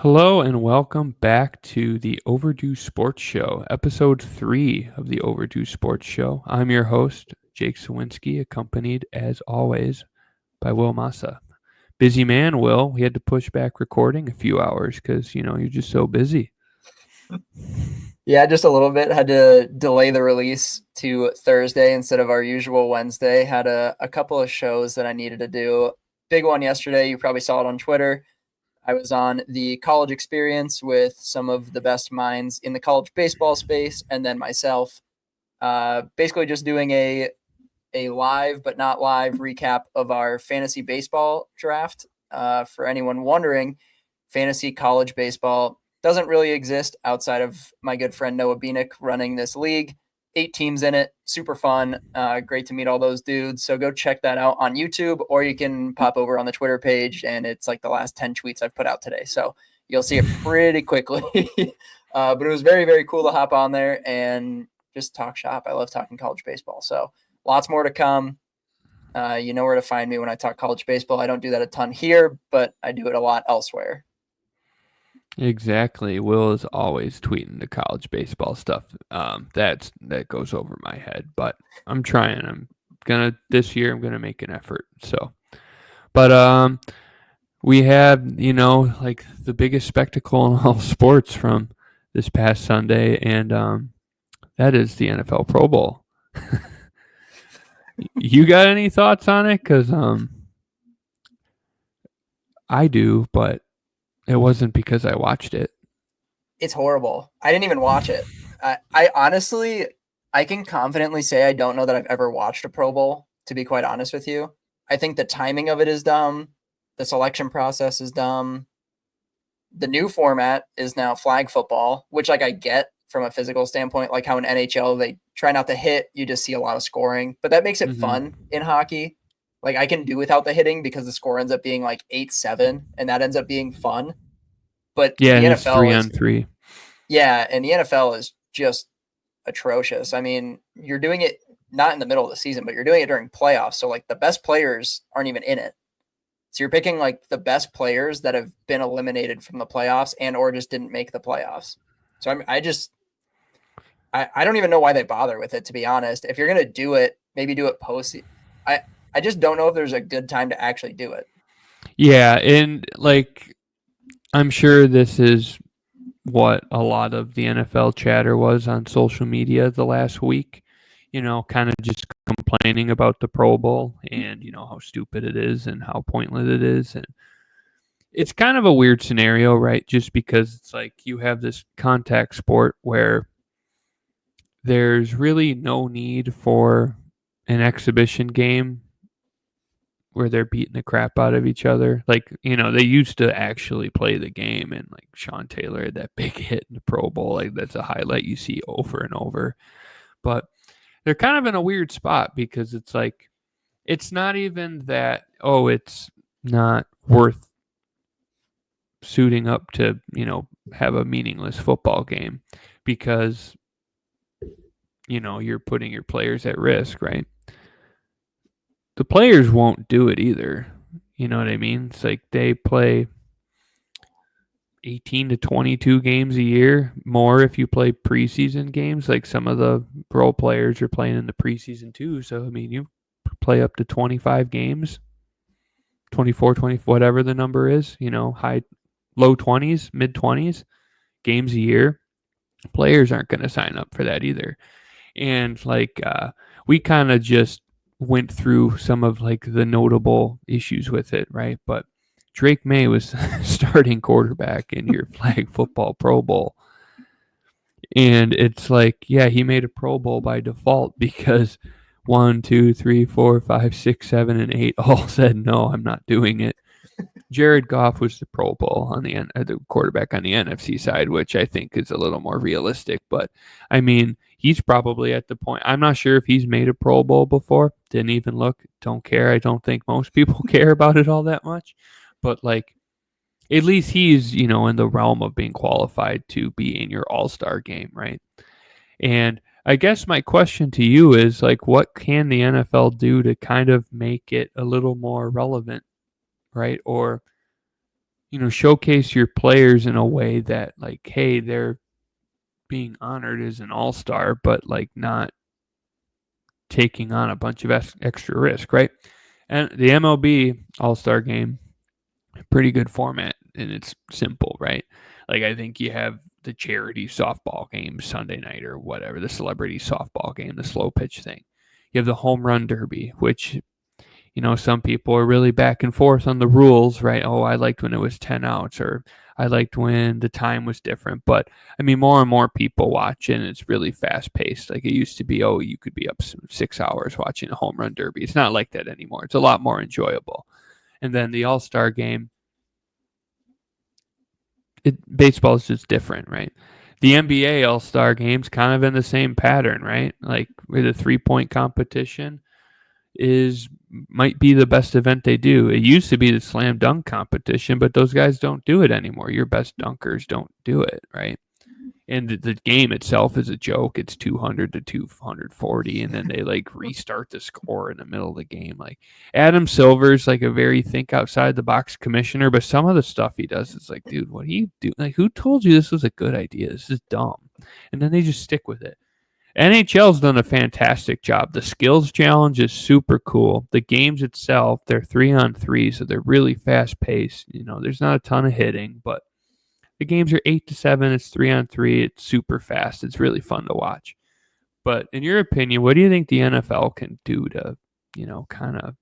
Hello and welcome back to the Overdue Sports Show, episode 3 of the Overdue Sports Show. I'm your host, Jake Sawinski, accompanied as always by Will Massa. Busy man, Will. We had to push back recording a few hours because, you're just so busy. Yeah, just a little bit. Had to delay the release to Thursday instead of our usual Wednesday. Had a couple of shows that I needed to do. Big one yesterday. You probably saw it on Twitter. I was on the college experience with some of the best minds in the college baseball space, and then myself. Basically, just doing a live but not live recap of our fantasy baseball draft. For anyone wondering, fantasy college baseball doesn't really exist outside of my good friend Noah Beanick running this league. 8 teams in it, super fun. Great to meet all those dudes. So go check that out on YouTube, or you can pop over on the Twitter page, and it's like the last 10 tweets I've put out today. So you'll see it pretty quickly. But it was very, very cool to hop on there and just talk shop. I love talking college baseball. So lots more to come. You know where to find me when I talk college baseball. I don't do that a ton here, but I do it a lot elsewhere. Exactly. Will is always tweeting the college baseball stuff. That goes over my head, but I'm trying. This year I'm gonna make an effort. But we have, like the biggest spectacle in all sports from this past Sunday, and that is the NFL Pro Bowl. You got any thoughts on it? Because I do, but it wasn't because I watched it. It's horrible. I didn't even watch it. I honestly, I can confidently say I don't know that I've ever watched a Pro Bowl, to be quite honest with you. I think the timing of it is dumb. The selection process is dumb. The new format is now flag football, which like I get from a physical standpoint, like how in NHL they try not to hit, you just see a lot of scoring, but that makes it fun in hockey. Like I can do without the hitting because the score ends up being like 8-7 and that ends up being fun. But Yeah, the and it's NFL three is on three. yeah, and the NFL is just atrocious. I mean, you're doing it not in the middle of the season, but you're doing it during playoffs. So like the best players aren't even in it. So you're picking like the best players that have been eliminated from the playoffs and or just didn't make the playoffs. So I don't even know why they bother with it, to be honest. If you're gonna do it, maybe do it post. I just don't know if there's a good time to actually do it. Yeah, and like I'm sure this is what a lot of the NFL chatter was on social media the last week. Kind of just complaining about the Pro Bowl and how stupid it is and how pointless it is, and it's kind of a weird scenario, right? Just because it's like you have this contact sport where there's really no need for an exhibition game where they're beating the crap out of each other. Like, they used to actually play the game, and like Sean Taylor had that big hit in the Pro Bowl. Like, that's a highlight you see over and over. But they're kind of in a weird spot because it's like, it's not even that, oh, it's not worth suiting up to, have a meaningless football game because, you're putting your players at risk, right? The players won't do it either. You know what I mean? It's like they play 18 to 22 games a year, more if you play preseason games. Like some of the role players are playing in the preseason too. So, I mean, you play up to 25 games, 24, 20, whatever the number is, low 20s, mid 20s games a year. Players aren't going to sign up for that either. And like, we kind of just went through some of like the notable issues with it, right? But Drake May was starting quarterback in your flag football Pro Bowl. And it's like, yeah, he made a Pro Bowl by default because 1, 2, 3, 4, 5, 6, 7, and 8 all said, no, I'm not doing it. Jared Goff was the Pro Bowl on the quarterback on the NFC side, which I think is a little more realistic. But I mean, he's probably at the point. I'm not sure if he's made a Pro Bowl before. Didn't even look. Don't care. I don't think most people care about it all that much. But like, at least he's in the realm of being qualified to be in your All-Star game, right? And I guess my question to you is like, what can the NFL do to kind of make it a little more relevant, right? Or showcase your players in a way that, like, hey, they're being honored as an all-star, but like not taking on a bunch of extra risk, right? And the MLB All-Star Game, pretty good format, and it's simple, right? Like, I think you have the charity softball game Sunday night or whatever, the celebrity softball game, the slow pitch thing. You have the home run derby, which, some people are really back and forth on the rules, right? Oh, I liked when it was 10 outs, or I liked when the time was different. But I mean, more and more people watch, and it's really fast paced. Like, it used to be, oh, you could be up 6 hours watching a home run derby. It's not like that anymore. It's a lot more enjoyable. And then the All Star game, baseball is just different, right? The NBA All Star game's kind of in the same pattern, right? Like, with a 3-point competition might be the best event they do. It used to be the slam dunk competition, but those guys don't do it anymore. Your best dunkers don't do it, right? And the game itself is a joke. It's 200 to 240, and then they like restart the score in the middle of the game. Like, Adam Silver's like a very think outside the box commissioner, but some of the stuff he does is like, dude, what do you do? Like, who told you this was a good idea? This is dumb. And then they just stick with it. NHL's done a fantastic job. The skills challenge is super cool. The games itself, they're 3-on-3, so they're really fast paced. There's not a ton of hitting, but the games are 8-7. It's 3-on-3. It's super fast. It's really fun to watch. But in your opinion, what do you think the NFL can do to, kind of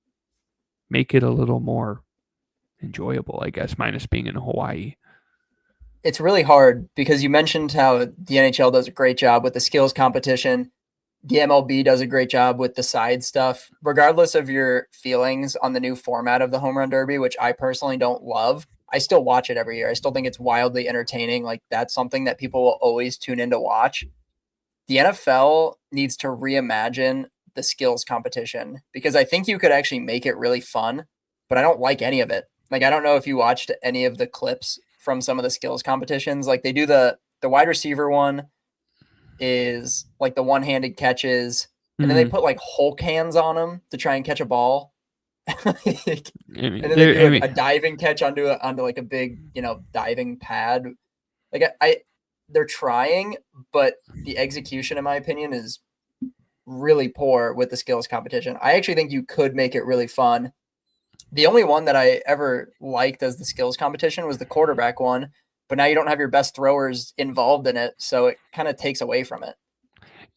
make it a little more enjoyable, I guess, minus being in Hawaii? It's really hard because you mentioned how the NHL does a great job with the skills competition. The MLB does a great job with the side stuff. Regardless of your feelings on the new format of the home run derby, which I personally don't love, I still watch it every year. I still think it's wildly entertaining. Like, that's something that people will always tune in to watch. The NFL needs to reimagine the skills competition because I think you could actually make it really fun, but I don't like any of it. Like, I don't know if you watched any of the clips from some of the skills competitions. Like, they do the wide receiver one is like the one-handed catches, and then they put like Hulk hands on them to try and catch a ball. Like, and then they do a diving catch onto like a big, diving pad. Like, they're trying, but the execution, in my opinion, is really poor with the skills competition. I actually think you could make it really fun. The only one that I ever liked as the skills competition was the quarterback one, but now you don't have your best throwers involved in it, so it kind of takes away from it.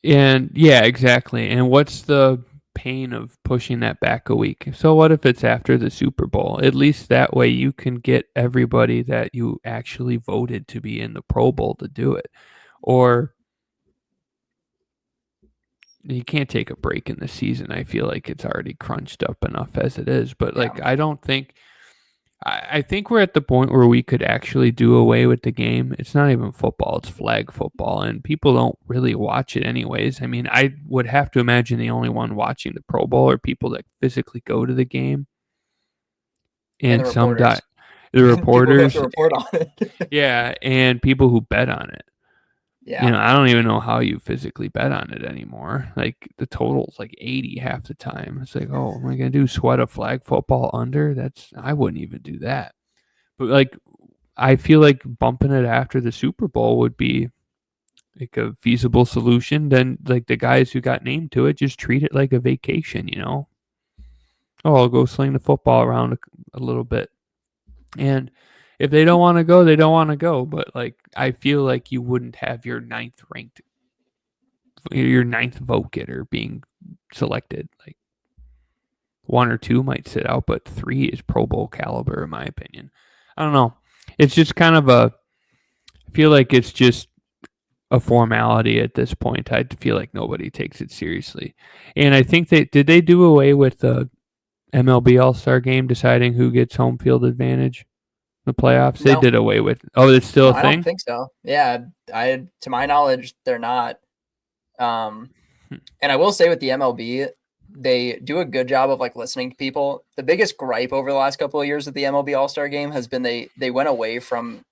And yeah, exactly. And what's the pain of pushing that back a week? So what if it's after the Super Bowl? At least that way you can get everybody that you actually voted to be in the Pro Bowl to do it. Or you can't take a break in the season. I feel like it's already crunched up enough as it is. But like, I don't think I think we're at the point where we could actually do away with the game. It's not even football, it's flag football, and people don't really watch it anyways. I mean, I would have to imagine the only one watching the Pro Bowl are people that physically go to the game And and the reporters. the People who have reporters. to report on it. Yeah, and people who bet on it. Yeah. I don't even know how you physically bet on it anymore. Like, the total's like 80 half the time. It's like, oh, am I going to do sweat a flag football under? I wouldn't even do that. But like, I feel like bumping it after the Super Bowl would be like a feasible solution. Then like the guys who got named to it just treat it like a vacation. Oh, I'll go sling the football around a little bit. And if they don't want to go, they don't want to go. But like, I feel like you wouldn't have your ninth vote getter being selected. Like, one or two might sit out, but three is Pro Bowl caliber, in my opinion. I don't know. It's just kind of I feel like it's just a formality at this point. I feel like nobody takes it seriously. And I think did they do away with the MLB All-Star game deciding who gets home field advantage? The playoffs? They No. did away with. Oh, it's still No, a I don't thing? think so. Yeah, to my knowledge, they're not. And I will say with the MLB, they do a good job of like listening to people. The biggest gripe over the last couple of years with the MLB All-Star game has been they went away from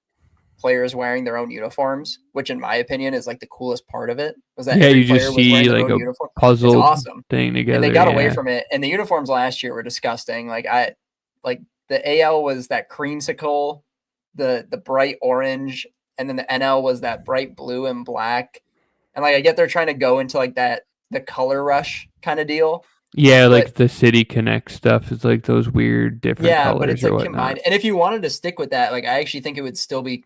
players wearing their own uniforms, which in my opinion is like the coolest part of it, was that Yeah, every you just player was wearing see their like own a uniform. It's puzzled awesome. thing together. And they got away yeah. from it. And the uniforms last year were disgusting. Like the AL was that creamsicle the bright orange, and then the NL was that bright blue and black. And like I get they're trying to go into like the color rush kind of deal. Yeah, But like the City Connect stuff is like those weird different yeah, but colors it's or like whatnot. combined. And if you wanted to stick with that, like I actually think it would still be.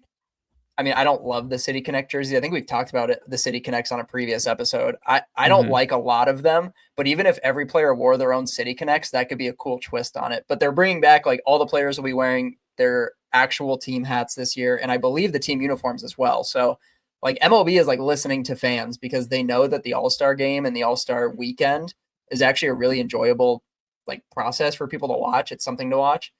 I mean, I don't love the City Connect jersey. I think we've talked about it, the City Connects on a previous episode. I don't Mm-hmm. like a lot of them, but even if every player wore their own City Connects, that could be a cool twist on it. But they're bringing back like all the players will be wearing their actual team hats this year, and I believe the team uniforms as well. So like MLB is like listening to fans because they know that the All-Star game and the All-Star weekend is actually a really enjoyable like process for people to watch. It's something to watch.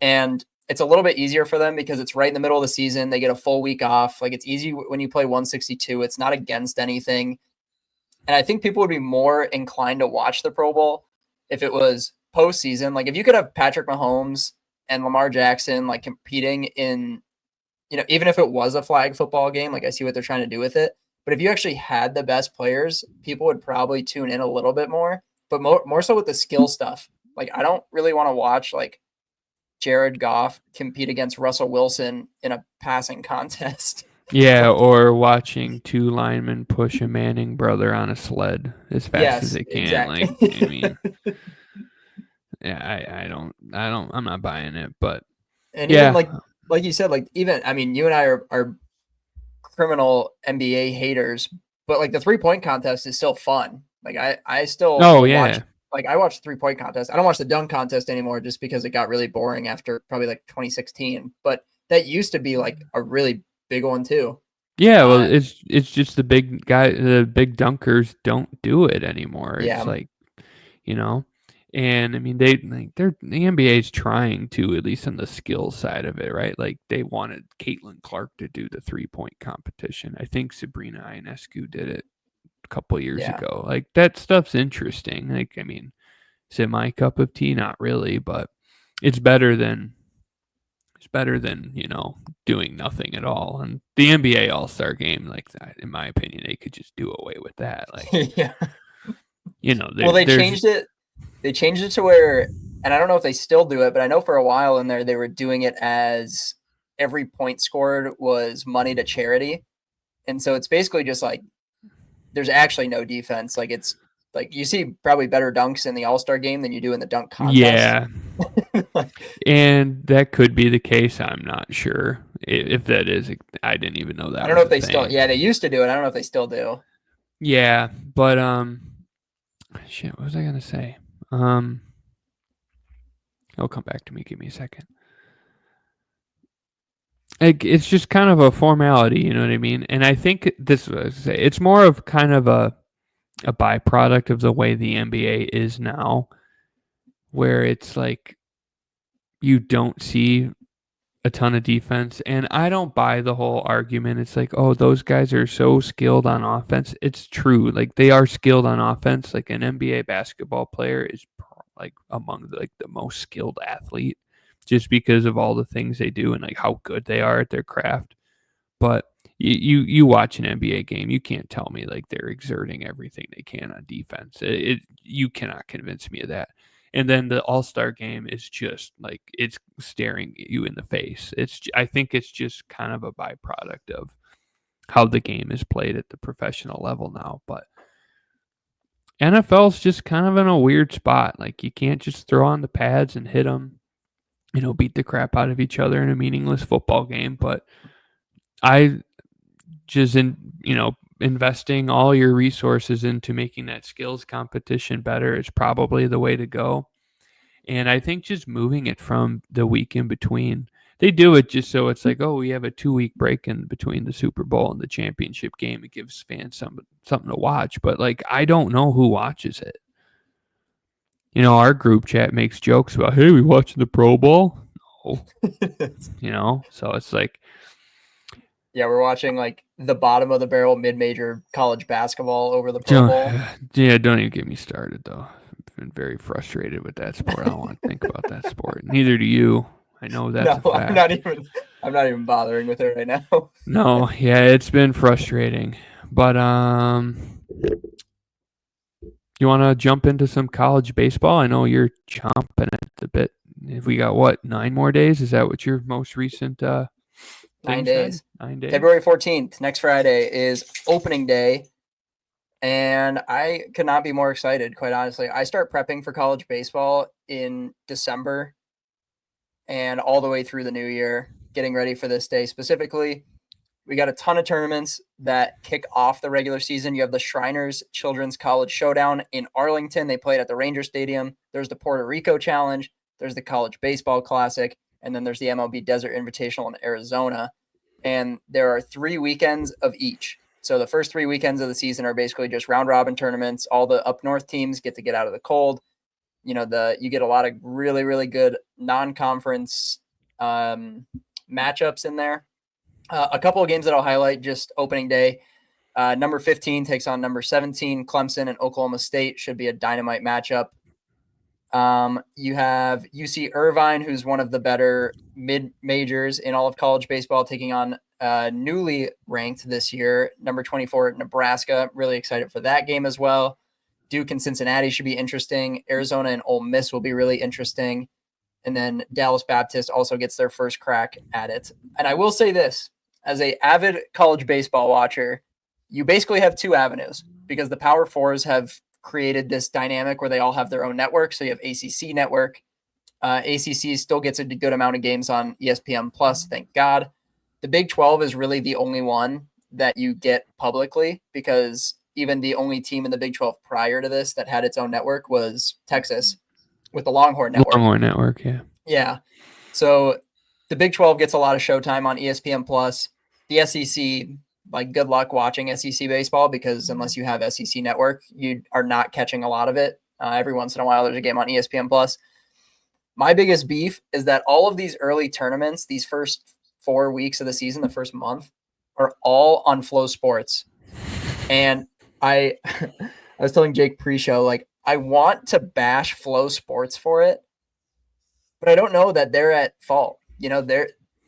And it's a little bit easier for them because it's right in the middle of the season. They get a full week off. Like it's easy when you play 162. It's not against anything. And I think people would be more inclined to watch the Pro Bowl if it was postseason. Like if you could have Patrick Mahomes and Lamar Jackson like competing in, even if it was a flag football game, like I see what they're trying to do with it. But if you actually had the best players, people would probably tune in a little bit more. But more so with the skill stuff. Like I don't really want to watch like Jared Goff compete against Russell Wilson in a passing contest. Yeah, or watching two linemen push a Manning brother on a sled as fast as Yes, they can. Like, exactly. I mean, yeah, I'm not buying it. But And even yeah, like you said, like even I mean, you and I are criminal NBA haters, but like the 3-point contest is still fun. Like I still oh will watch. yeah, Like I watch the 3-point contest. I don't watch the dunk contest anymore just because it got really boring after probably like 2016. But that used to be like a really big one too. yeah. Well, Uh, it's just the big dunkers don't do it anymore. It's yeah, like you know. And I mean, the NBA is trying to, at least on the skill side of it, right? Like they wanted Caitlin Clark to do the 3-point competition. I think Sabrina Ionescu did it a couple years yeah. ago. Like that stuff's interesting. Like, I mean, is it my cup of tea? Not really, but it's better than doing nothing at all. And the NBA All Star Game, like that, in my opinion, they could just do away with that. Like, Yeah. Well, there's they changed it to where, and I don't know if they still do it, but I know for a while in there they were doing it as every point scored was money to charity. And so it's basically just like there's actually no defense. Like it's like you see probably better dunks in the All-Star game than you do in the dunk contest. yeah. And that could be the case. I'm not sure if that is. I didn't even know I that don't know was if a they still, thing. yeah, they used to do it. I don't know if they still do. Yeah, but shit. What was I gonna say? Um, it'll come back to me. Give me a second. Like, it's just kind of a formality, you know what I mean? And I think this was I was say it's more of kind of a byproduct of the way the NBA is now, where it's like you don't see a ton of defense. And I don't buy the whole argument. It's like, oh, those guys are so skilled on offense. It's true. Like they are skilled on offense. Like an NBA basketball player is like among the most skilled athlete just because of all the things they do and like how good they are at their craft. But you watch an NBA game, you can't tell me like they're exerting everything they can on defense. You cannot convince me of that. And then the All-Star game is just like it's staring you in the face. I think it's just kind of a byproduct of how the game is played at the professional level now. But NFL's just kind of in a weird spot. Like you can't just throw on the pads and hit them, beat the crap out of each other in a meaningless football game. But I just investing all your resources into making that skills competition better is probably the way to go. And I think just moving it from the week in between, they do it just so it's like, oh, we have a 2-week break in between the Super Bowl and the championship game. It gives fans something to watch. But like, I don't know who watches it. Our group chat makes jokes about, hey, we watching the Pro Bowl? No. So it's like, Yeah, we're watching like the bottom of the barrel mid-major college basketball over the Pro don't, Bowl. yeah, don't even get me started though. I've been very frustrated with that sport. I don't want to think about that sport. Neither do you. I know that's No, a fact. I'm not even bothering with it right now. No, yeah, it's been frustrating. But you want to jump into some college baseball? I know you're chomping at the bit. If we got what 9 more days? Is that what your most recent? 9 Same days. side, 9 days. February 14th, next Friday, is opening day. And I could not be more excited, quite honestly. I start prepping for college baseball in December and all the way through the new year, getting ready for this day specifically. We got a ton of tournaments that kick off the regular season. You have the Shriners Children's College Showdown in Arlington. They played at the Ranger Stadium. There's the Puerto Rico Challenge. There's the College Baseball Classic. And then there's the MLB Desert Invitational in Arizona. And there are 3 weekends of each. So the first 3 weekends of the season are basically just round robin tournaments. All the up north teams get to get out of the cold. You get a lot of really, really good non-conference matchups in there. A couple of games that I'll highlight just opening day. Number 15 takes on number 17. Clemson and Oklahoma State should be a dynamite matchup. You have UC Irvine, who's one of the better mid-majors in all of college baseball, taking on newly ranked this year, number 24, Nebraska. Really excited for that game as well. Duke and Cincinnati should be interesting. Arizona and Ole Miss will be really interesting. And then Dallas Baptist also gets their first crack at it. And I will say this, as an avid college baseball watcher, you basically have 2 avenues because the Power Fours have created this dynamic where they all have their own network. So you have ACC network. ACC still gets a good amount of games on ESPN Plus, thank God. The Big 12 is really the only one that you get publicly because even the only team in the Big 12 prior to this that had its own network was Texas with the Longhorn Network. Longhorn Network, yeah. Yeah. So the Big 12 gets a lot of showtime on ESPN Plus. The SEC, good luck watching SEC baseball because unless you have SEC Network, you are not catching a lot of it. Every once in a while, there's a game on ESPN Plus. My biggest beef is that all of these early tournaments, these first 4 weeks of the season, the first month, are all on Flow Sports. And I was telling Jake pre-show, I want to bash Flow Sports for it, but I don't know that they're at fault.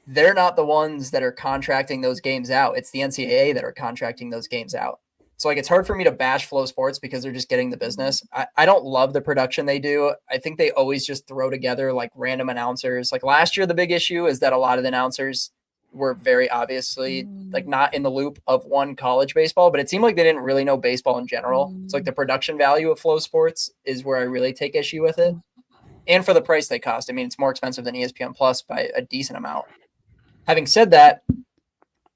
They're not the ones that are contracting those games out. It's the NCAA that are contracting those games out. So it's hard for me to bash Flow Sports because they're just getting the business. I don't love the production they do. I think they always just throw together random announcers. Last year, the big issue is that a lot of the announcers were very obviously not in the loop of one college baseball, but it seemed like they didn't really know baseball in general. So the production value of Flow Sports is where I really take issue with it. And for the price they cost. I mean, it's more expensive than ESPN Plus by a decent amount. Having said that,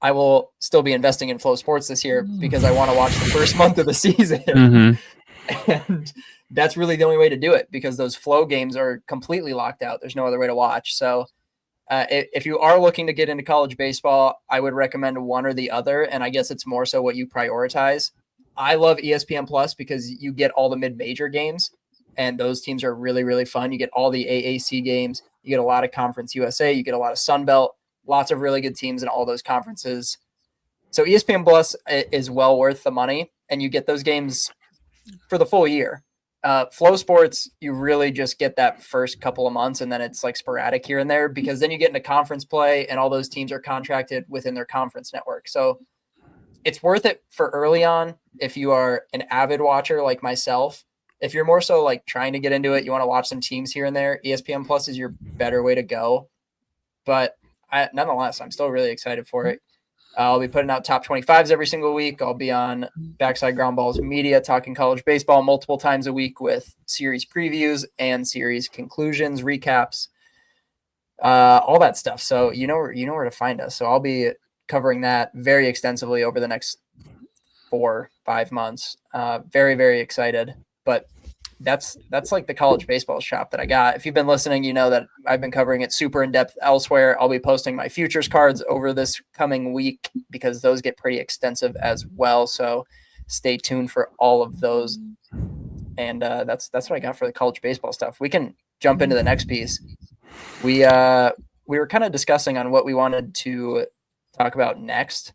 I will still be investing in Flow Sports this year because I want to watch the first month of the season. Mm-hmm. And that's really the only way to do it because those Flow games are completely locked out. There's no other way to watch. So if you are looking to get into college baseball, I would recommend one or the other. And I guess it's more so what you prioritize. I love ESPN Plus because you get all the mid-major games. And those teams are really, really fun. You get all the AAC games. You get a lot of Conference USA. You get a lot of Sun Belt. Lots of really good teams in all those conferences. So ESPN Plus is well worth the money, and you get those games for the full year. Flow Sports, you really just get that first couple of months, and then it's sporadic here and there because then you get into conference play, and all those teams are contracted within their conference network. So it's worth it for early on if you are an avid watcher like myself. If you're more so trying to get into it, you want to watch some teams here and there, ESPN Plus is your better way to go. But nonetheless, I'm still really excited for it. I'll be putting out top 25s every single week. I'll be on Backside Ground Balls Media talking college baseball multiple times a week with series previews and series conclusions, recaps, all that stuff. So you know where to find us. So I'll be covering that very extensively over the next 4-5 months. Very, very excited. But that's the college baseball shop that I got. If you've been listening, you know that I've been covering it super in depth elsewhere. I'll be posting my futures cards over this coming week because those get pretty extensive as well. So stay tuned for all of those. And that's what I got for the college baseball stuff. We can jump into the next piece. We were kind of discussing on what we wanted to talk about next.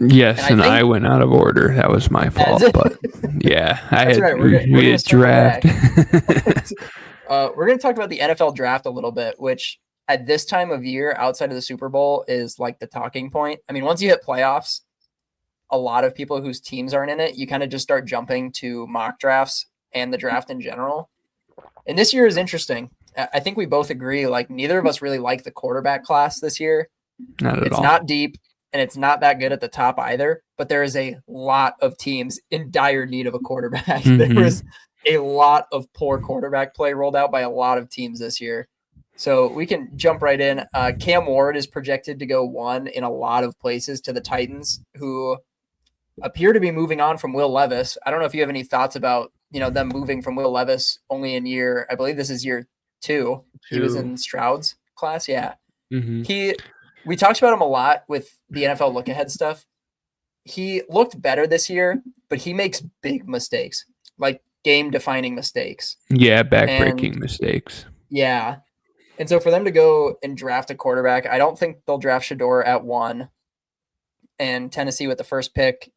Yes, and I went out of order. That was my fault. But yeah, that's right. We had draft. We're going to talk about the NFL draft a little bit, which at this time of year, outside of the Super Bowl, is the talking point. I mean, once you hit playoffs, a lot of people whose teams aren't in it, you kind of just start jumping to mock drafts and the draft in general. And this year is interesting. I think we both agree, neither of us really like the quarterback class this year. Not at It's all. not deep and it's not that good at the top either, but there is a lot of teams in dire need of a quarterback. There is a lot of poor quarterback play rolled out by a lot of teams this year. So we can jump right in. Cam Ward is projected to go 1 in a lot of places to the Titans, who appear to be moving on from Will Levis. I don't know if you have any thoughts about them moving from Will Levis only in year. I believe this is year 2. He was 2. in Stroud's class. Yeah, Mm-hmm. we talked about him a lot with the NFL look ahead stuff. He looked better this year, but he makes big mistakes, like game defining mistakes. Yeah, And backbreaking mistakes. yeah. And so for them to go and draft a quarterback, I don't think they'll draft Shador at 1 and Tennessee with the first pick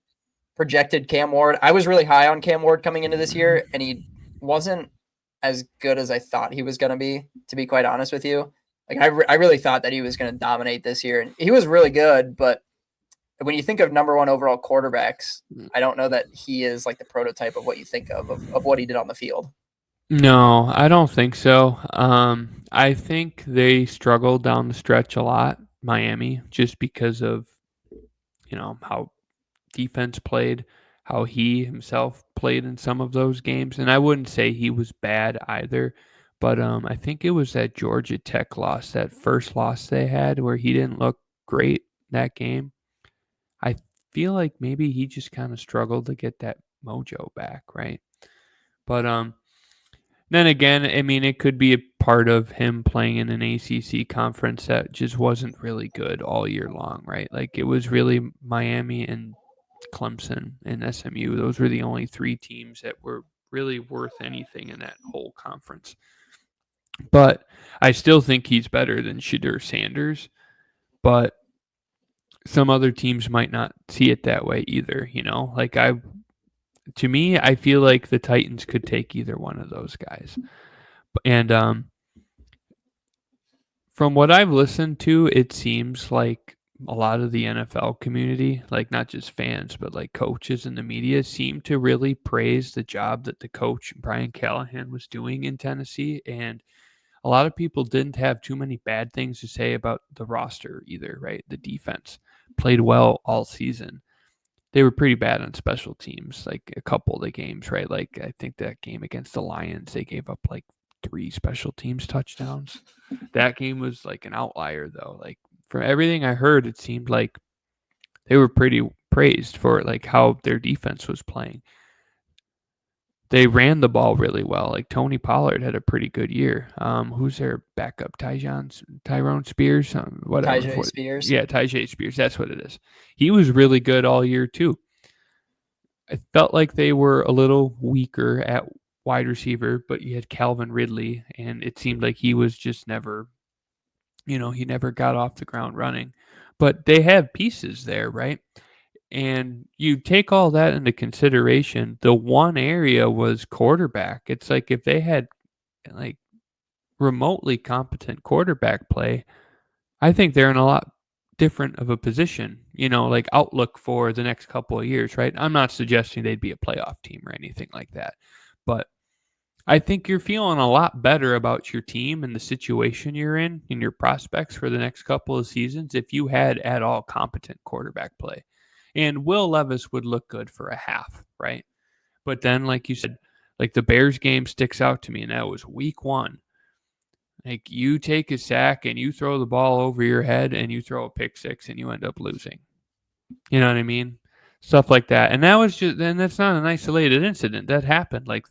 projected Cam Ward. I was really high on Cam Ward coming into this year, and he wasn't as good as I thought he was going to be quite honest with you. Like I really thought that he was going to dominate this year, and he was really good. But when you think of number 1 overall quarterbacks, I don't know that he is like the prototype of what you think of what he did on the field. No, I don't think so. I think they struggled down the stretch a lot, Miami, just because of how defense played, how he himself played in some of those games, and I wouldn't say he was bad either. But I think it was that Georgia Tech loss, that first loss they had, where he didn't look great that game. I feel like maybe he just kind of struggled to get that mojo back, right? But then again, I mean, it could be a part of him playing in an ACC conference that just wasn't really good all year long, right? Like it was really Miami and Clemson and SMU. Those were the only 3 teams that were really worth anything in that whole conference. But I still think he's better than Shadur Sanders. But some other teams might not see it that way either. Like to me, I feel like the Titans could take either one of those guys. And from what I've listened to, it seems like a lot of the NFL community, like not just fans, but like coaches and the media, seem to really praise the job that the coach, Brian Callahan, was doing in Tennessee. And a lot of people didn't have too many bad things to say about the roster either, right? The defense played well all season. They were pretty bad on special teams, like a couple of the games, right? Like I think that game against the Lions, they gave up like 3 special teams touchdowns. That game was like an outlier though. Like from everything I heard, it seemed like they were pretty praised for like how their defense was playing. They ran the ball really well. Like Tony Pollard had a pretty good year. Who's their backup? Tyrone Spears, whatever. Tyjae Spears. Yeah, Tyjae Spears. That's what it is. He was really good all year too. I felt like they were a little weaker at wide receiver, but you had Calvin Ridley, and it seemed like he was just never, he never got off the ground running. But they have pieces there, right? And you take all that into consideration. The one area was quarterback. It's like if they had like remotely competent quarterback play, I think they're in a lot different of a position, like outlook for the next couple of years, right? I'm not suggesting they'd be a playoff team or anything like that, but I think you're feeling a lot better about your team and the situation you're in and your prospects for the next couple of seasons if you had at all competent quarterback play. And Will Levis would look good for a half, right? But then, like you said, like the Bears game sticks out to me, and that was week 1. Like you take a sack and you throw the ball over your head and you throw a pick six and you end up losing. You know what I mean? Stuff like that. And that was just, and that's not an isolated incident. That happened like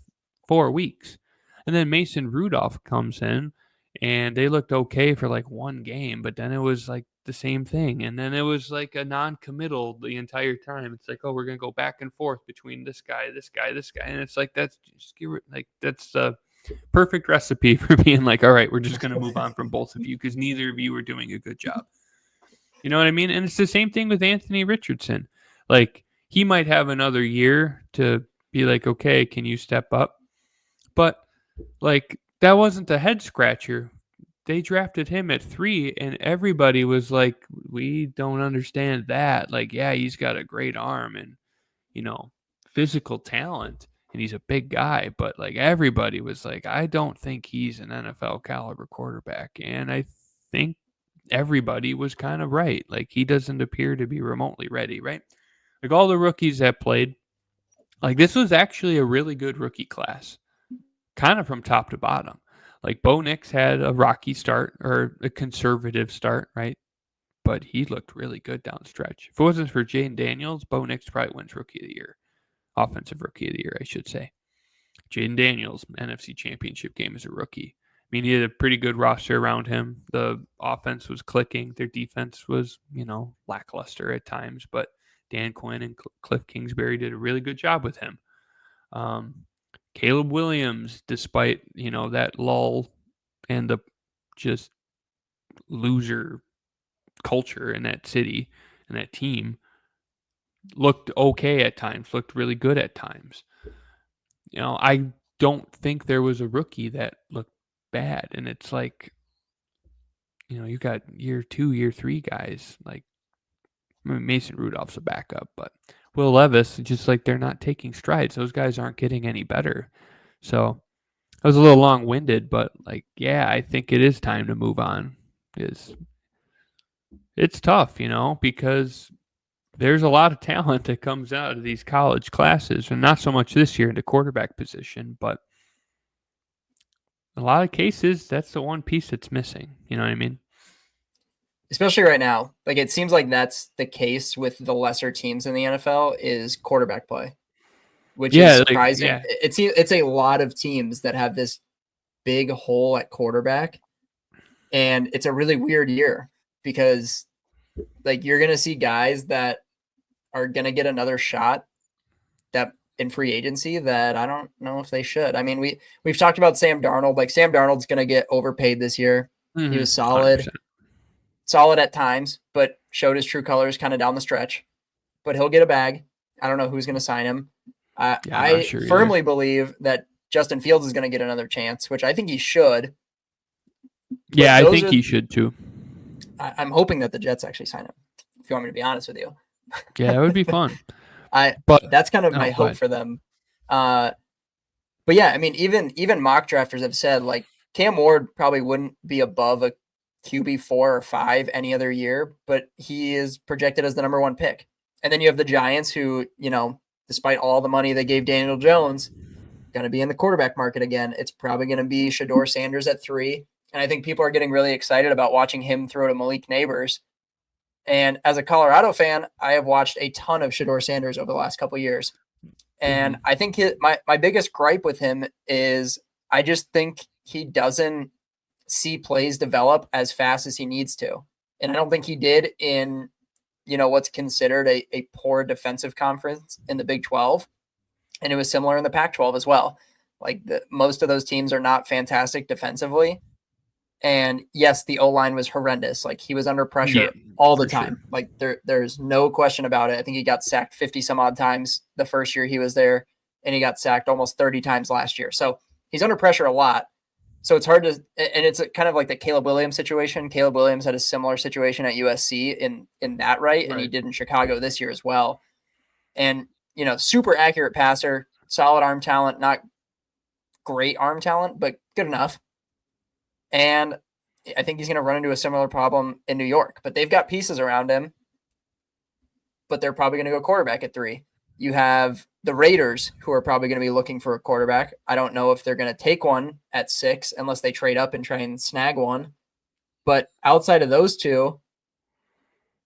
4 weeks. And then Mason Rudolph comes in and they looked okay for like 1 game, but then it was like the same thing. And then it was like a non committal the entire time. It's like, oh, we're going to go back and forth between this guy, this guy, this guy. And it's like, that's just, like, that's perfect recipe for being like, all right, we're just going to move on from both of you because neither of you are doing a good job. You know what I mean? And it's the same thing with Anthony Richardson. Like, he might have another year to be like, okay, can you step up? But, like, that wasn't the head scratcher. They drafted him at 3, and everybody was like, we don't understand that. Like, yeah, he's got a great arm and, physical talent, and he's a big guy. But, like, everybody was like, I don't think he's an NFL caliber quarterback. And I think everybody was kind of right. Like, he doesn't appear to be remotely ready, right? Like, all the rookies that played, like, this was actually a really good rookie class, kind of from top to bottom. Like, Bo Nix had a rocky start, or a conservative start, right? But he looked really good down the stretch. If it wasn't for Jaden Daniels, Bo Nix probably wins Rookie of the Year. Offensive Rookie of the Year, I should say. Jaden Daniels, NFC Championship game as a rookie. I mean, he had a pretty good roster around him. The offense was clicking. Their defense was, lackluster at times, but Dan Quinn and Cliff Kingsbury did a really good job with him. Caleb Williams, despite, that lull and the just loser culture in that city and that team, looked okay at times, looked really good at times. I don't think there was a rookie that looked bad. And it's like, you got year 2, year 3 guys. Like, Mason Rudolph's a backup, but Will Levis, just like, they're not taking strides. Those guys aren't getting any better. So I was a little long-winded, but like, yeah, I think it is time to move on. It's tough, because there's a lot of talent that comes out of these college classes, and not so much this year in the quarterback position, but in a lot of cases, that's the one piece that's missing. You know what I mean? Especially right now. Like, it seems like that's the case with the lesser teams in the NFL is quarterback play, which is surprising. It's a lot of teams that have this big hole at quarterback, and it's a really weird year because, like, you're going to see guys that are going to get another shot that in free agency that I don't know if they should. I mean, we've talked about Sam Darnold. Like, Sam Darnold's going to get overpaid this year. He was solid. 100%. Solid at times, but showed his true colors kind of down the stretch. But he'll get a bag. I don't know who's going to sign him. I firmly believe that Justin Fields is going to get another chance, which I think he should. Yeah, I think he should too. I'm hoping that the Jets actually sign him, if you want me to be honest with you. Yeah, that would be fun. But that's kind of my hope for them. But yeah, I mean, even mock drafters have said, like, Cam Ward probably wouldn't be above a QB 4 or 5 any other year, but he is projected as the number 1 pick. And then you have the Giants who, despite all the money they gave Daniel Jones, going to be in the quarterback market again. It's probably going to be Shedeur Sanders at 3. And I think people are getting really excited about watching him throw to Malik Neighbors. And as a Colorado fan, I have watched a ton of Shedeur Sanders over the last couple of years. And I think my biggest gripe with him is I just think he doesn't see plays develop as fast as he needs to. And I don't think he did in, what's considered a poor defensive conference in the Big 12. And it was similar in the Pac-12 as well. Like, most of those teams are not fantastic defensively. And yes, the O-line was horrendous. Like, he was under pressure all the time. Sure. Like, there's no question about it. I think he got sacked 50 some odd times the first year he was there, and he got sacked almost 30 times last year. So he's under pressure a lot. So it's hard to, and it's kind of like the Caleb Williams situation. Caleb Williams had a similar situation at USC in that, right? And he did in Chicago this year as well. And, super accurate passer, solid arm talent, not great arm talent, but good enough. And I think he's going to run into a similar problem in New York, but they've got pieces around him, but they're probably going to go quarterback at 3. You have the Raiders, who are probably going to be looking for a quarterback. I don't know if they're going to take one at 6 unless they trade up and try and snag one. But outside of those two,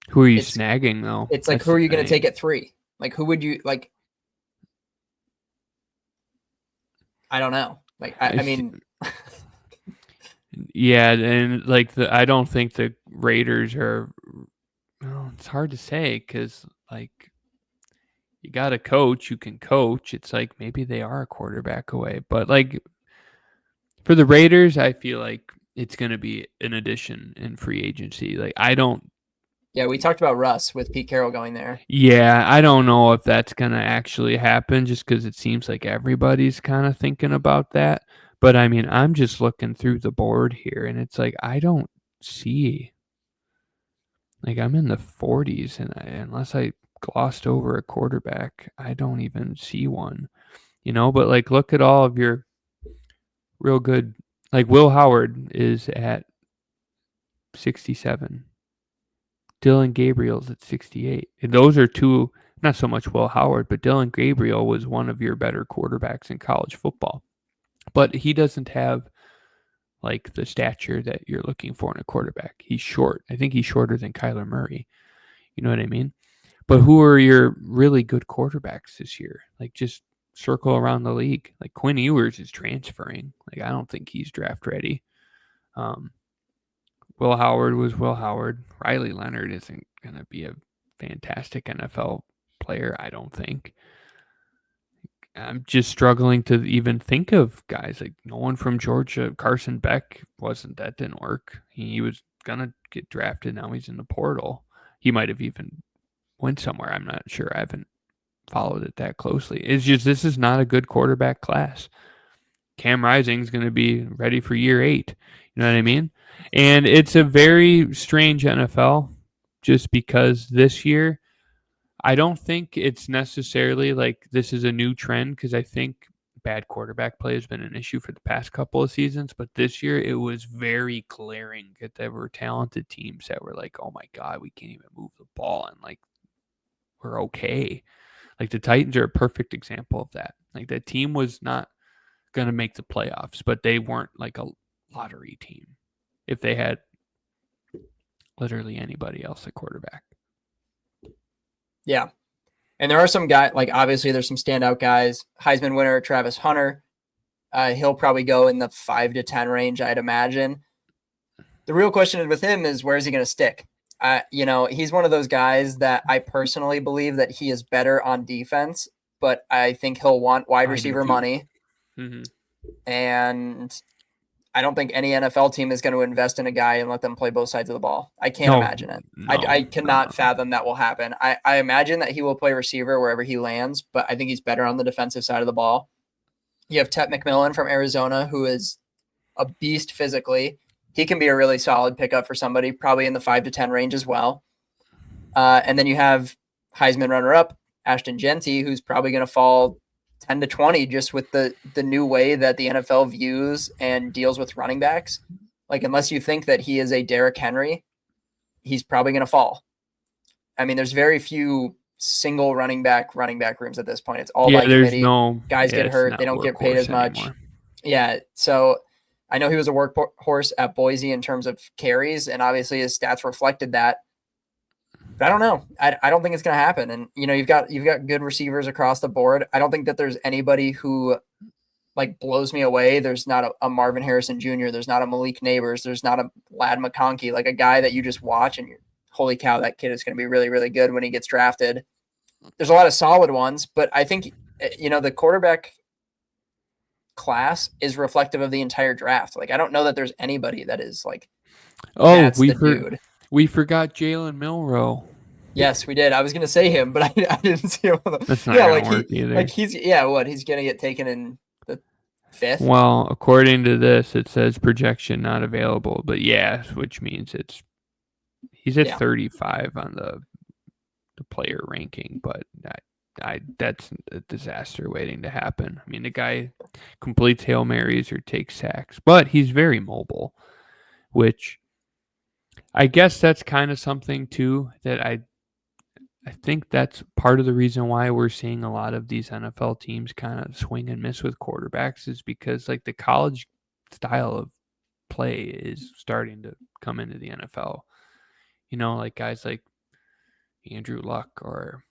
who are you snagging though? It's like, who are you going to take at 3? Like, who would you like? I don't know. Like, I mean, yeah, and like I don't think the Raiders are. Well, it's hard to say because like, you got a coach who can coach. It's like maybe they are a quarterback away, but like, for the Raiders, I feel like it's going to be an addition in free agency. Like, I don't. Yeah, we talked about Russ with Pete Carroll going there. Yeah, I don't know if that's going to actually happen just because it seems like everybody's kind of thinking about that. But I mean, I'm just looking through the board here and it's like, I don't see, like, I'm in the 40s and unless I glossed over a quarterback, I don't even see one, but like, look at all of your real good, like Will Howard is at 67. Dylan Gabriel's at 68. And those are two, not so much Will Howard, but Dylan Gabriel was one of your better quarterbacks in college football. But he doesn't have like the stature that you're looking for in a quarterback. He's short. I think he's shorter than Kyler Murray. You know what I mean? But who are your really good quarterbacks this year? Like just circle around the league. Like Quinn Ewers is transferring. Like I don't think he's draft ready. Will Howard was Will Howard. Riley Leonard isn't going to be a fantastic NFL player, I don't think. I'm just struggling to even think of guys like no one from Georgia. Carson Beck that didn't work. He was going to get drafted. Now he's in the portal. He might have even went somewhere. I'm not sure. I haven't followed it that closely. It's just this is not a good quarterback class. Cam Rising's going to be ready for year 8. You know what I mean? And it's a very strange NFL just because this year, I don't think it's necessarily like this is a new trend because I think bad quarterback play has been an issue for the past couple of seasons. But this year, it was very glaring that there were talented teams that were like, oh my God, we can't even move the ball. And like, we're okay. Like the Titans are a perfect example of that. Like that team was not going to make the playoffs, but they weren't like a lottery team if they had literally anybody else at quarterback. Yeah. And there are some guys, like obviously there's some standout guys. Heisman winner Travis Hunter. He'll probably go in the 5 to 10 range, I'd imagine. The real question with him is where is he going to stick? He's one of those guys that I personally believe that he is better on defense, but I think he'll want wide receiver money. Mm-hmm. And I don't think any NFL team is going to invest in a guy and let them play both sides of the ball. I can't imagine it. I cannot fathom that will happen. I imagine that he will play receiver wherever he lands, but I think he's better on the defensive side of the ball. You have Tet McMillan from Arizona, who is a beast physically. He can be a really solid pickup for somebody, probably in the 5 to 10 range as well. And then you have Heisman runner-up Ashton Genty, who's probably going to fall 10 to 20 just with the new way that the NFL views and deals with running backs. Like, unless you think that he is a Derrick Henry, he's probably going to fall. I mean, there's very few single running back rooms at this point. It's all by committee. Guys get hurt. They don't get paid as much. Anymore. Yeah. So I know he was a workhorse at Boise in terms of carries, and obviously his stats reflected that. But I don't know. I don't think it's going to happen. And, you've got good receivers across the board. I don't think that there's anybody who, like, blows me away. There's not a Marvin Harrison Jr. There's not a Malik Neighbors. There's not a Lad McConkey, like a guy that you just watch and you're, holy cow, that kid is going to be really, really good when he gets drafted. There's a lot of solid ones, but I think, the quarterback class is reflective of the entire draft. Like, I don't know that there's anybody that is like, that's the dude. We forgot Jalen Milroe. Yes, we did. I was going to say him, but I didn't see him. That's not going to work either. Like he's going to get taken in the 5th? Well, according to this, it says projection not available, but yeah, which means he's at 35 on the player ranking, but that's a disaster waiting to happen. I mean, the guy completes Hail Marys or takes sacks, but he's very mobile, which I guess that's kind of something too that I think that's part of the reason why we're seeing a lot of these NFL teams kind of swing and miss with quarterbacks is because like the college style of play is starting to come into the NFL. Like guys like Andrew Luck or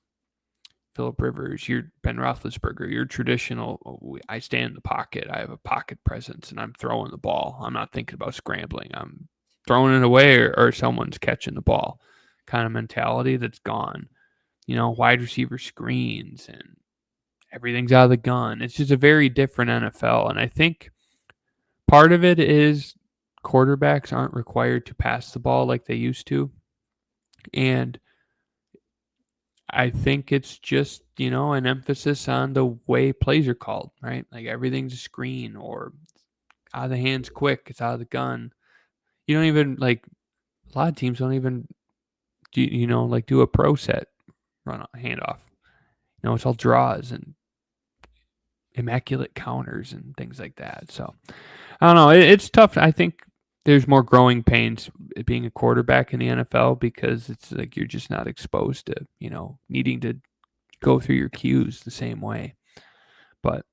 Phillip Rivers, you're Ben Roethlisberger, you're traditional. I stay in the pocket. I have a pocket presence and I'm throwing the ball. I'm not thinking about scrambling. I'm throwing it away or someone's catching the ball kind of mentality that's gone. Wide receiver screens and everything's out of the gun. It's just a very different NFL. And I think part of it is quarterbacks aren't required to pass the ball like they used to. And I think it's just, an emphasis on the way plays are called, right? Like everything's a screen or out of the hands quick. It's out of the gun. You don't even a lot of teams don't even do a pro set run a handoff. It's all draws and immaculate counters and things like that. So I don't know. It's tough. I think there's more growing pains being a quarterback in the NFL because it's like you're just not exposed to, needing to go through your cues the same way. But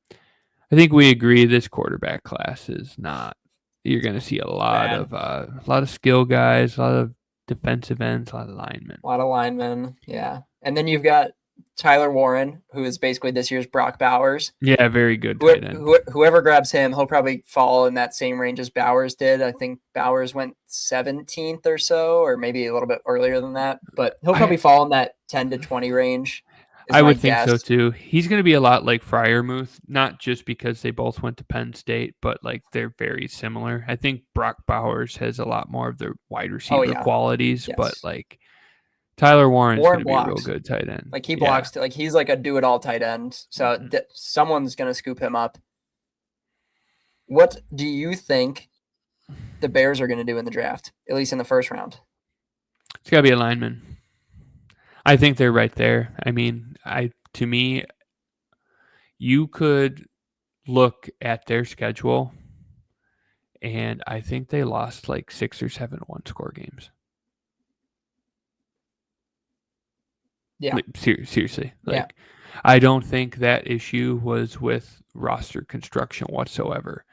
I think we agree this quarterback class is not. You're going to see a lot Bad. of skill guys, a lot of defensive ends, a lot of linemen. A lot of linemen, yeah. And then you've got Tyler Warren, who is basically this year's Brock Bowers. Yeah, very good tight end. Whoever grabs him, he'll probably fall in that same range as Bowers did. I think Bowers went 17th or so, or maybe a little bit earlier than that. But he'll probably fall in that 10 to 20 range. I would think so too. He's going to be a lot like Freiermuth, not just because they both went to Penn State, but like they're very similar. I think Brock Bowers has a lot more of the wide receiver qualities, but like Tyler Warren's going to be a real good tight end. Like he blocks, like he's like a do-it-all tight end. So someone's going to scoop him up. What do you think the Bears are going to do in the draft, at least in the first round? It's got to be a lineman. I think they're right there. I mean, to me, you could look at their schedule, and I think they lost like 6 or 7 one-score games. Yeah. Like, seriously. Like, I don't think that issue was with roster construction whatsoever.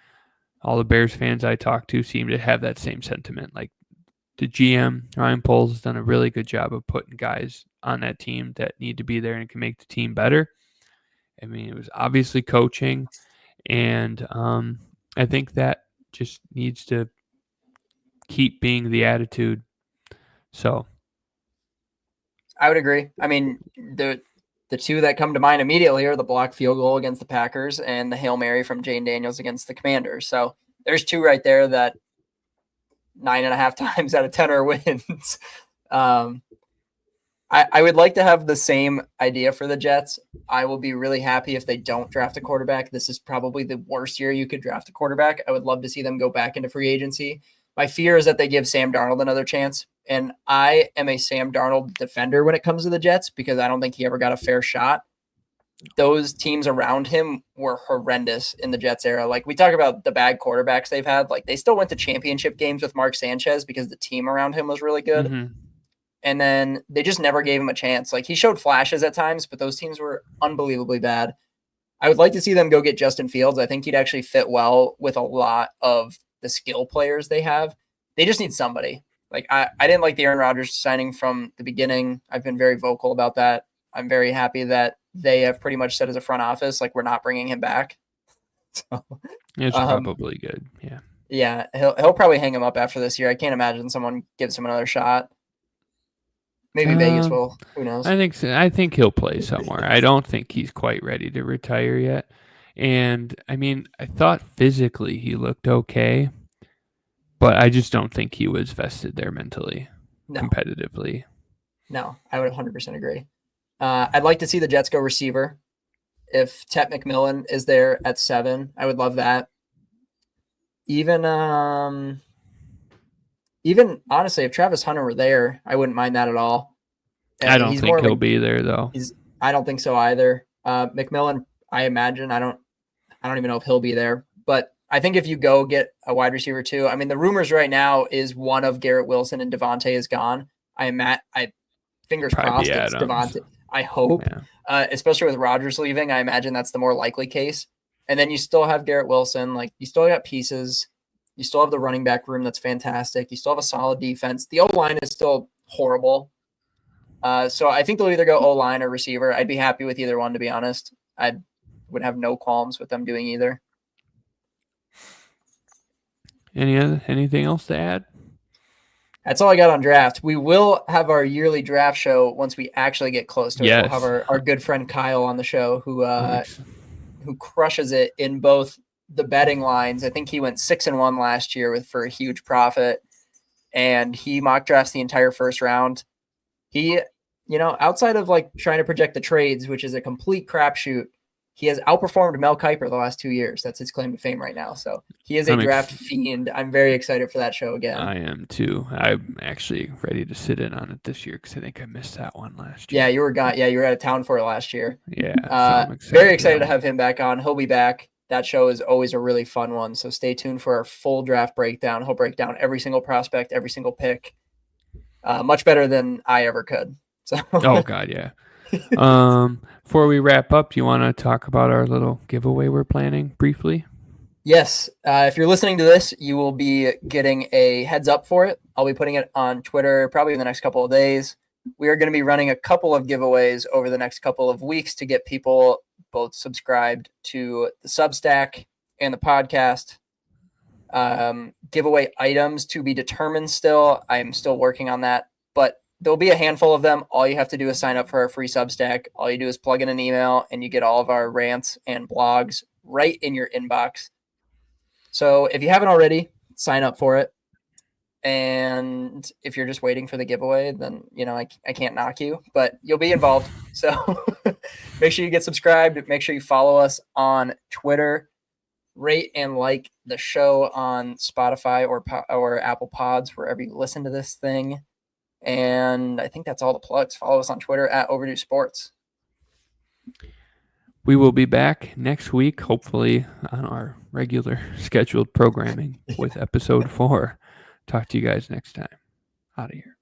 All the Bears fans I talked to seem to have that same sentiment. Like, the GM, Ryan Poles, has done a really good job of putting guys on that team that need to be there and can make the team better. I mean, it was obviously coaching, and I think that just needs to keep being the attitude. So I would agree. I mean, the two that come to mind immediately are the blocked field goal against the Packers and the Hail Mary from Jane Daniels against the Commanders. So there's two right there that 9.5 times out of 10 are wins. I would like to have the same idea for the Jets. I will be really happy if they don't draft a quarterback. This is probably the worst year you could draft a quarterback. I would love to see them go back into free agency. My fear is that they give Sam Darnold another chance. And I am a Sam Darnold defender when it comes to the Jets because I don't think he ever got a fair shot. Those teams around him were horrendous in the Jets era. Like we talk about the bad quarterbacks they've had. Like they still went to championship games with Mark Sanchez because the team around him was really good. Mm-hmm. And then they just never gave him a chance. Like he showed flashes at times, but those teams were unbelievably bad. I would like to see them go get Justin Fields. I think he'd actually fit well with a lot of the skill players they have. They just need somebody. Like I didn't like the Aaron Rodgers signing from the beginning. I've been very vocal about that. I'm very happy that they have pretty much said as a front office, like we're not bringing him back. So, it's probably good. Yeah. Yeah. He'll probably hang him up after this year. I can't imagine someone gives him another shot. Maybe Vegas will. Who knows? I think he'll play somewhere. I don't think he's quite ready to retire yet. And I mean, I thought physically he looked okay, but I just don't think he was vested there mentally, competitively. No, I would 100% agree. I'd like to see the Jets go receiver. If Tet McMillan is there at 7, I would love that. Even honestly, if Travis Hunter were there, I wouldn't mind that at all. I don't think he'll be there though. I don't think so either. McMillan, I imagine. I don't even know if he'll be there. But I think if you go get a wide receiver too, I mean, the rumors right now is one of Garrett Wilson and Devontae is gone. Fingers crossed it's Devontae. I hope, especially with Rodgers leaving, I imagine that's the more likely case. And then you still have Garrett Wilson. Like you still got pieces. You still have the running back room that's fantastic. You still have a solid defense. The O-line is still horrible. So I think they'll either go O-line or receiver. I'd be happy with either one, to be honest. I would have no qualms with them doing either. Anything else to add? That's all I got on draft. We will have our yearly draft show once we actually get close to it. We'll have our good friend Kyle on the show who crushes it in both the betting lines. I think he went 6-1 last year for a huge profit, and he mock drafts the entire first round. He, outside of like trying to project the trades, which is a complete crapshoot, he has outperformed Mel Kiper the last 2 years. That's his claim to fame right now. So he is a draft fiend. I'm very excited for that show again. I am too. I'm actually ready to sit in on it this year because I think I missed that one last year. Yeah, you were gone. Yeah, you were out of town for it last year. Yeah. Very excited to have him back on. He'll be back. that show is always a really fun one. So stay tuned for our full draft breakdown. He'll break down every single prospect, every single pick, much better than I ever could. So Oh God, yeah. Before we wrap up, do you want to talk about our little giveaway we're planning briefly? Yes. If you're listening to this, you will be getting a heads up for it. I'll be putting it on Twitter probably in the next couple of days. We are going to be running a couple of giveaways over the next couple of weeks to get people both subscribed to the Substack and the podcast. Giveaway items to be determined still. I'm still working on that, but there'll be a handful of them. All you have to do is sign up for our free Substack. All you do is plug in an email and you get all of our rants and blogs right in your inbox. So if you haven't already, sign up for it. And if you're just waiting for the giveaway, then, I can't knock you, but you'll be involved. So make sure you get subscribed. Make sure you follow us on Twitter. Rate and like the show on Spotify or Apple Pods, wherever you listen to this thing. And I think that's all the plugs. Follow us on Twitter at Overdue Sports. We will be back next week, hopefully on our regular scheduled programming with episode 4. Talk to you guys next time. Out of here.